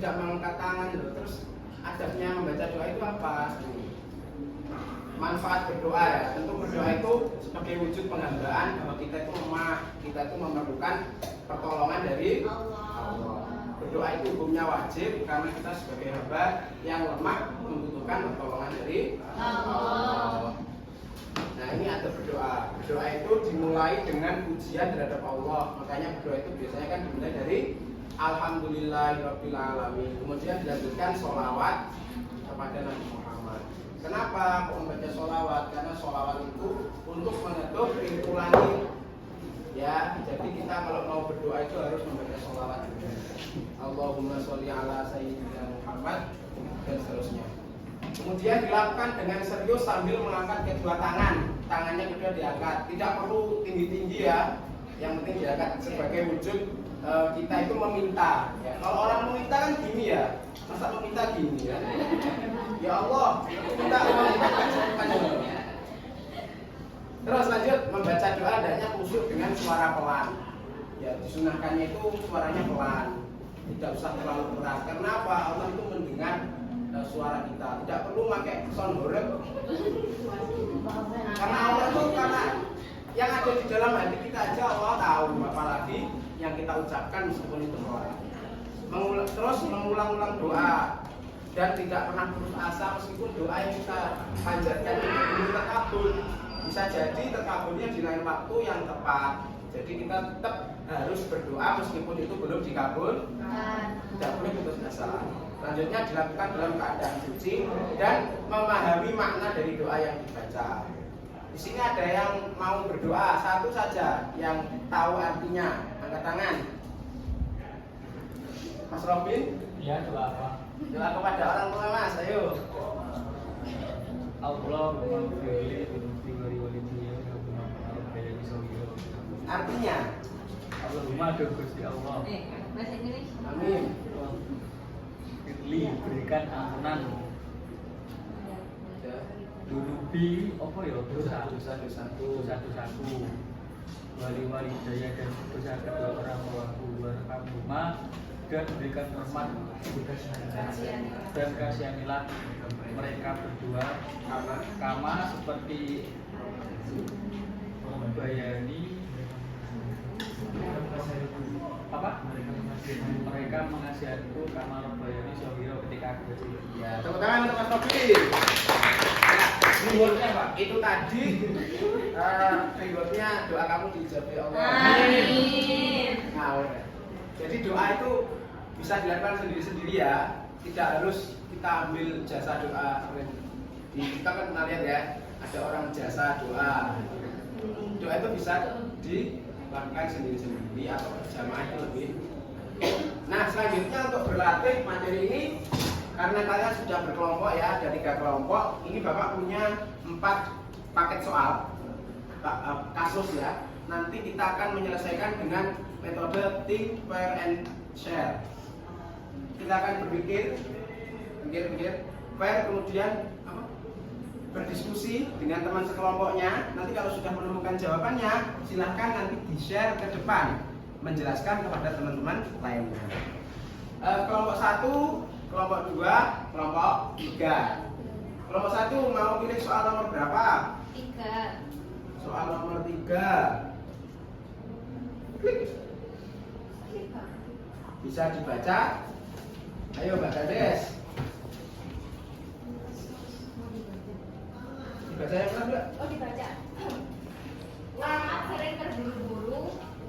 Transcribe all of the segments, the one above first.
tidak mengangkat tangan loh. Terus adabnya membaca doa itu apa? Manfaat berdoa ya. Tentu berdoa itu sebagai wujud penghambaan bahwa kita itu lemah, kita itu memerlukan pertolongan dari Allah. Berdoa itu hukumnya wajib karena kita sebagai hamba yang lemah membutuhkan pertolongan dari Allah. Nah ini ada berdoa. Berdoa itu dimulai dengan pujian terhadap Allah. Makanya berdoa itu biasanya kan dimulai dari Alhamdulillahirabbil alamin. Kemudian dilanjutkan sholawat kepada Nabi Muhammad. Kenapa kok membaca sholawat? Karena sholawat itu untuk mengetuk pintu langit. Ya, jadi kita kalau mau berdoa itu harus membaca sholawat. Allahumma sholli ala sayyidina Muhammad dan seterusnya. Kemudian dilakukan dengan serius sambil mengangkat kedua tangan. Tangannya kedua diangkat. Tidak perlu tinggi-tinggi ya. Yang penting diangkat sebagai wujud kita itu meminta. Ya, kalau orang meminta kan gini ya. Masa meminta gini ya? Ya Allah, aku minta uang. Terus lanjut membaca doa hendaknya khusyuk dengan suara pelan. Ya, disunahkannya itu suaranya pelan. Tidak usah terlalu keras. Kenapa? Allah itu mendengar suara kita. Tidak perlu pakai sound horeg. Karena Allah itu karena yang ada di dalam hati kita aja Allah tahu, apalagi yang kita ucapkan meskipun itu pelan. Terus mengulang-ulang doa dan tidak pernah putus asa meskipun doa yang kita panjatkan itu belum terkabul. Bisa jadi terkabulnya di lain waktu yang tepat. Jadi kita tetap harus berdoa meskipun itu belum dikabul. Tidak boleh putus asa. Selanjutnya dilakukan dalam keadaan suci dan memahami makna dari doa yang dibaca. Di sini ada yang mau berdoa, satu saja yang tahu artinya. Angkat tangan. Mas Robin? Iya, doa apa? Doa kepada orang tua Mas, ayo. Artinya? Allahumma do Gusti Allah. Bahasa Inggris. Amin. Berikan ampunan. Dunubi apa ya? Dosa-dosaku. Wali-wali daya dan dosa kedua orang tuaku. Warhamhuma dan berikan rahmat dan kasihanilah mereka berdua kama seperti membayani apa? Mereka mengasihanku karena membayani Sohiro ketika aku kecil. Ya, tepuk tangan untuk Mas Robin. Rewardnya Pak, itu tadi rewardnya doa kamu dijawab Allah. Amin. Nah, udah. Jadi doa itu bisa dilakukan sendiri-sendiri ya. Tidak harus kita ambil jasa doa. Kita kan pernah lihat ya, ada orang jasa doa. Doa itu bisa dilakukan sendiri-sendiri atau berjamaah itu lebih. Nah, selanjutnya untuk berlatih materi ini karena kalian sudah berkelompok ya, ada 3 kelompok. Ini Bapak punya 4 paket soal kasus ya. Nanti kita akan menyelesaikan dengan metode think, pair, and share. Kita akan berpikir, pair, kemudian berdiskusi dengan teman sekelompoknya. Nanti kalau sudah menemukan jawabannya, silahkan nanti di-share ke depan, menjelaskan kepada teman-teman lainnya. Kelompok 1, kelompok 2, kelompok 3. Kelompok 1 mau pilih soal nomor berapa? 3. Soal nomor 3. Klik. Bisa dibaca. Ayo Mbak Kades. Dibaca yang mana Mbak? Oh, dibaca. Muhammad sering terburu-buru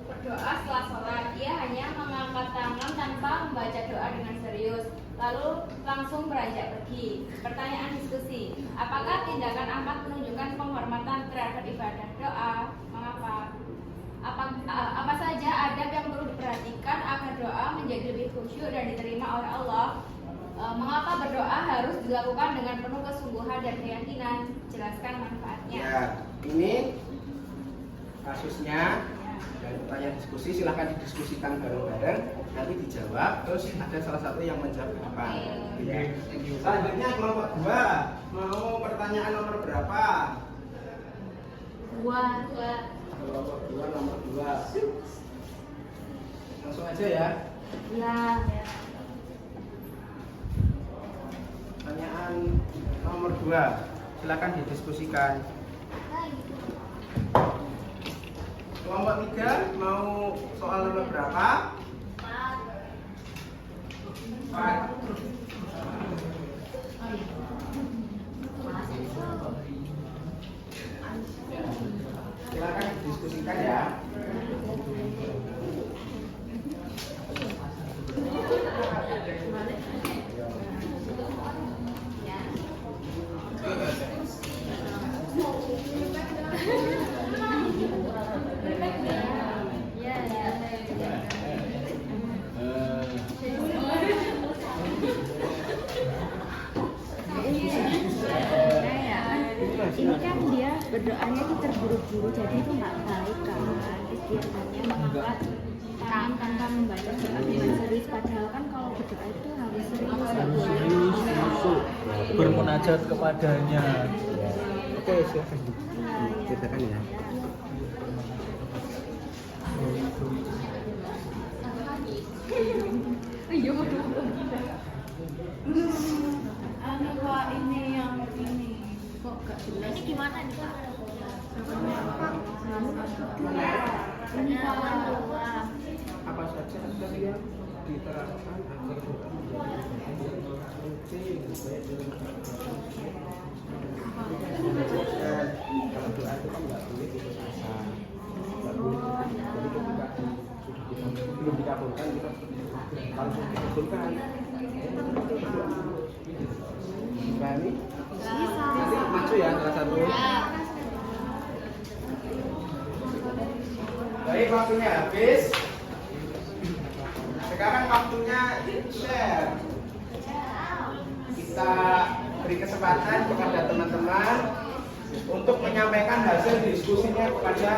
berdoa setelah sholat. Ia hanya mengangkat tangan tanpa membaca doa dengan serius, lalu langsung beranjak pergi. Pertanyaan diskusi: apakah tindakan Ahmad menunjukkan penghormatan terhadap ibadah doa? Mengapa? Apa saja adab yang perlu diperhatikan agar doa menjadi lebih khusyuk dan diterima oleh Allah? Mengapa berdoa harus dilakukan dengan penuh kesungguhan dan keyakinan? Jelaskan manfaatnya. Ya, ini kasusnya dan pertanyaan diskusi silahkan didiskusikan bareng-bareng, nanti dijawab, terus ada salah satu yang menjawab apa. Ya. Selanjutnya kelompok 2 mau pertanyaan nomor berapa? 2. Kelompok 2 nomor 2. Langsung aja ya. Ya. Pertanyaan nomor 2, silakan didiskusikan. Kelompok 3 mau soal nomor berapa? 4. Silakan didiskusikan ya. Ini kan dia berdoanya itu terburu-buru, jadi itu nggak baik kan. Istilahnya mengangkat tangan tanpa membaca doa dengan serius, padahal kan kalau berdoa itu harus serius. Serius masuk bermunajat kepadanya. Oke, silakan diceritakan ya. Anu Pak, ini yang ini kok gak jelas. Ini gimana nih? Ini kawan dua. Apa saja tadi yang diterapkan agar doa penting baik dalam kalau doa itu kan nggak boleh putus asa, nggak boleh jadi ketika sudah belum dikabulkan kita harus dikabulkan. Berani? Nanti maju ya salah satu. Baik, waktunya habis. Sekarang waktunya share. Kita beri kesempatan kepada teman-teman untuk menyampaikan hasil diskusinya kepada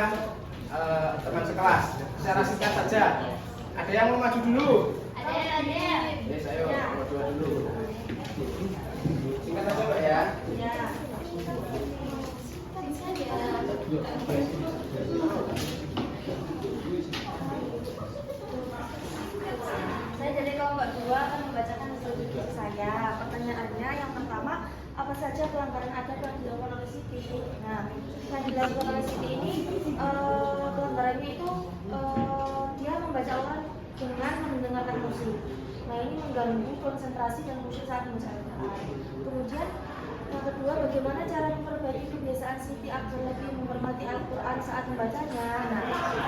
teman sekelas. Secara singkat saja. Ada yang mau maju dulu? Ada. Yes, ayo maju dulu. Singkat saja Pak ya. Saya dari kelompok 2 akan membacakan hasil duduk saya. Pertanyaannya yang pertama, apa saja pelanggaran adab yang dilakukan oleh Siti? Nah, yang dilakukan oleh Siti ini pelanggarannya itu dia membaca Al-Quran dengan mendengarkan musik. Nah, ini mengganggu konsentrasi dan khusyuk saat membaca Al-Quran. Kemudian yang kedua, bagaimana cara memperbaiki kebiasaan Siti agar lebih menghormati Al-Quran saat membacanya? Nah,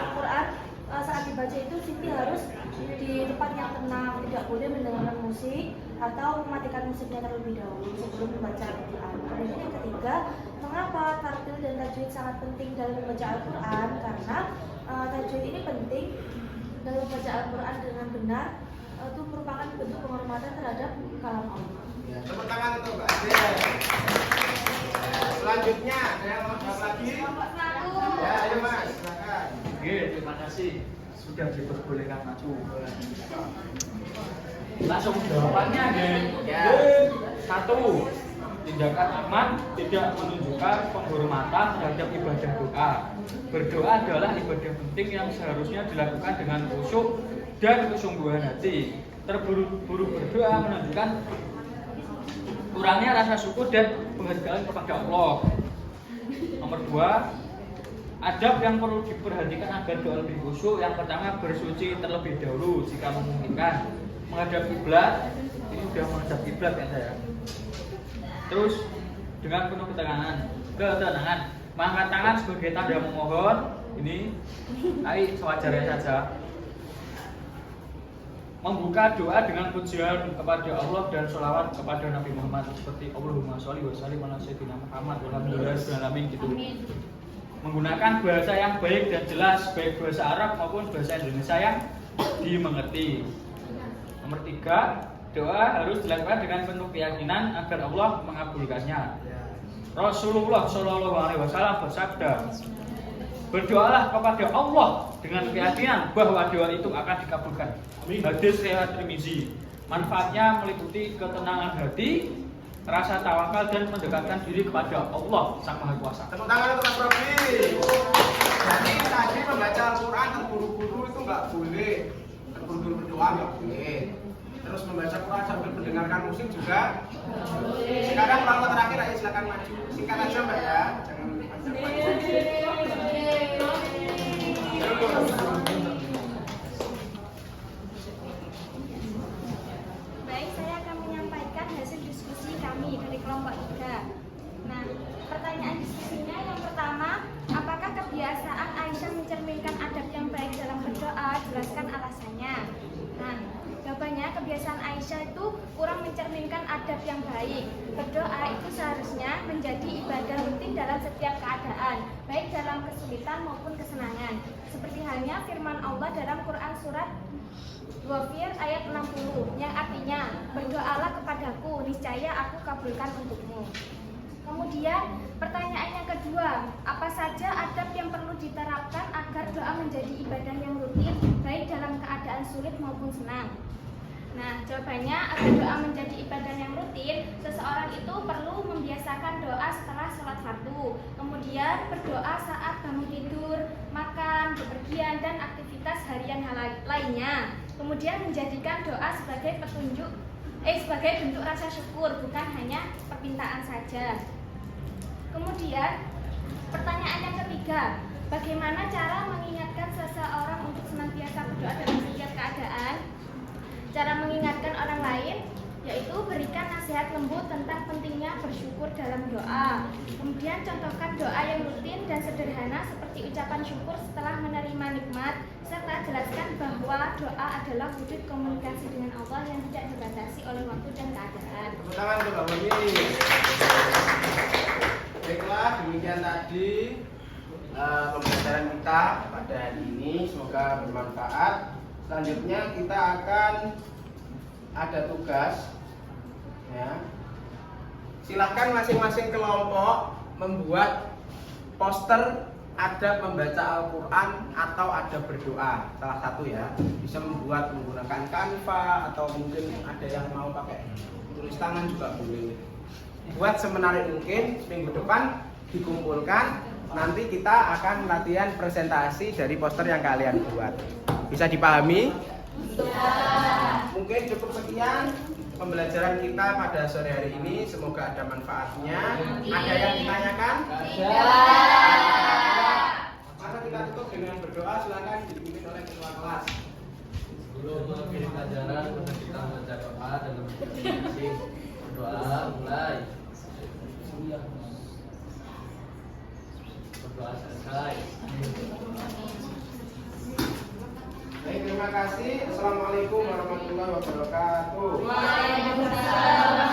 Al-Quran saat dibaca itu Siti harus di tempat yang tenang, tidak boleh mendengarkan musik atau mematikan musiknya terlebih dahulu sebelum membaca Al-Quran. Kemudian yang ketiga, mengapa tartil dan tajwid sangat penting dalam membaca Al-Quran? Karena tajwid ini penting dalam membaca Al-Quran dengan benar, itu merupakan bentuk penghormatan terhadap kalam Allah. Ya, tepuk tangan untuk Mbak Ade. Selanjutnya ada yang mau jawab lagi? Ya, ayo Mas, silakan. Oke, terima kasih sudah diperbolehkan maju. Langsung jawabannya, geng. Ya. 1. Tindakan aman tidak menunjukkan penghormatan terhadap ibadah doa. Berdoa adalah ibadah penting yang seharusnya dilakukan dengan khusyuk dan kesungguhan hati. Terburu-buru berdoa menunjukkan kurangnya rasa syukur dan penghargaan kepada Allah. Nomor 2, adab yang perlu diperhatikan agar doa lebih khusyuk. Yang pertama, bersuci terlebih dahulu jika memungkinkan. Menghadap kiblat, ini sudah menghadap kiblat ya saya. Terus dengan penuh ketenangan, mengangkat tangan sebagai tanda memohon. Ini sewajarnya saja. Membuka doa dengan pujian kepada Allah dan sholawat kepada Nabi Muhammad seperti Allahumma sholli wa sallim ala sayyidina Muhammad walhamdulillahirabbil alamin gitu. Menggunakan bahasa yang baik dan jelas, baik bahasa Arab maupun bahasa Indonesia yang dimengerti. Nomor 3, doa harus dilakukan dengan penuh keyakinan agar Allah mengabulkannya. Rasulullah Shallallahu Alaihi Wasallam bersabda, berdoalah kepada Allah dengan keyakinan bahwa doa itu akan dikabulkan. Hadis riwayat Tirmizi. Manfaatnya meliputi ketenangan hati, rasa tawakal dan mendekatkan diri kepada Allah Sang Maha Kuasa. Tepuk tangan untuk Mas Robi. Jadi tadi membaca Al-Quran terburu-buru itu nggak boleh. Terburu-buru berdoa nggak boleh. Terus membaca Quran sambil mendengarkan musik juga. Sekarang kelompok terakhir, ayo silakan maju. Singkat aja Mbak ya, jangan Baik, saya akan menyampaikan hasil diskusi kami dari kelompok 3. Nah, pertanyaan diskusinya yang pertama, apakah kebiasaan Aisyah mencerminkan adab yang baik dalam berdoa? Jelaskan alasannya. Nah, jawabannya kebiasaan Aisyah itu kurang mencerminkan adab yang baik. Berdoa itu seharusnya menjadi ibadah rutin dalam setiap keadaan, baik dalam kesulitan maupun kesenangan. Seperti halnya firman Allah dalam Quran surat Ghafir ayat 60 yang artinya, berdoalah kepadaku, niscaya aku kabulkan untukmu. Kemudian pertanyaan yang kedua, apa saja adab yang perlu diterapkan agar doa menjadi ibadah yang rutin baik dalam keadaan sulit maupun senang? Nah, jawabannya agar doa menjadi ibadah yang rutin, seseorang itu perlu membiasakan doa setelah sholat fardu, kemudian berdoa saat bangun tidur, makan, bepergian, dan aktivitas harian lainnya. Kemudian menjadikan doa sebagai sebagai bentuk rasa syukur, bukan hanya permintaan saja. Kemudian pertanyaan yang ketiga, bagaimana cara mengingatkan seseorang untuk senantiasa berdoa dalam setiap keadaan? Cara mengingatkan orang lain yaitu berikan nasihat lembut tentang pentingnya bersyukur dalam doa. Kemudian contohkan doa yang rutin dan sederhana seperti ucapan syukur setelah menerima nikmat, serta jelaskan bahwa doa adalah wujud komunikasi dengan Allah yang tidak dibatasi oleh waktu dan keadaan. Tepuk tangan untuk Mbak Boni. Baiklah, demikian tadi pembelajaran kita pada hari ini, semoga bermanfaat. Selanjutnya kita akan ada tugas ya. Silahkan masing-masing kelompok membuat poster adab membaca Al-Quran atau adab berdoa, salah satu ya. Bisa membuat menggunakan Canva atau mungkin ada yang mau pakai tulis tangan juga boleh. Buat semenarik mungkin, minggu depan dikumpulkan. Nanti kita akan latihan presentasi dari poster yang kalian buat. Bisa dipahami? Mungkin cukup sekian pembelajaran kita pada sore hari ini. Semoga ada manfaatnya. Ada yang ditanyakan? Maka kita tutup dengan berdoa. Silakan dipimpin oleh ketua kelas. Sebelum mengakhiri pelajaran, kita membaca doa dan masing-masing berdoa. Mulai. Berdoa selesai. Baik, terima kasih. Assalamualaikum warahmatullahi wabarakatuh. Waalaikumsalam.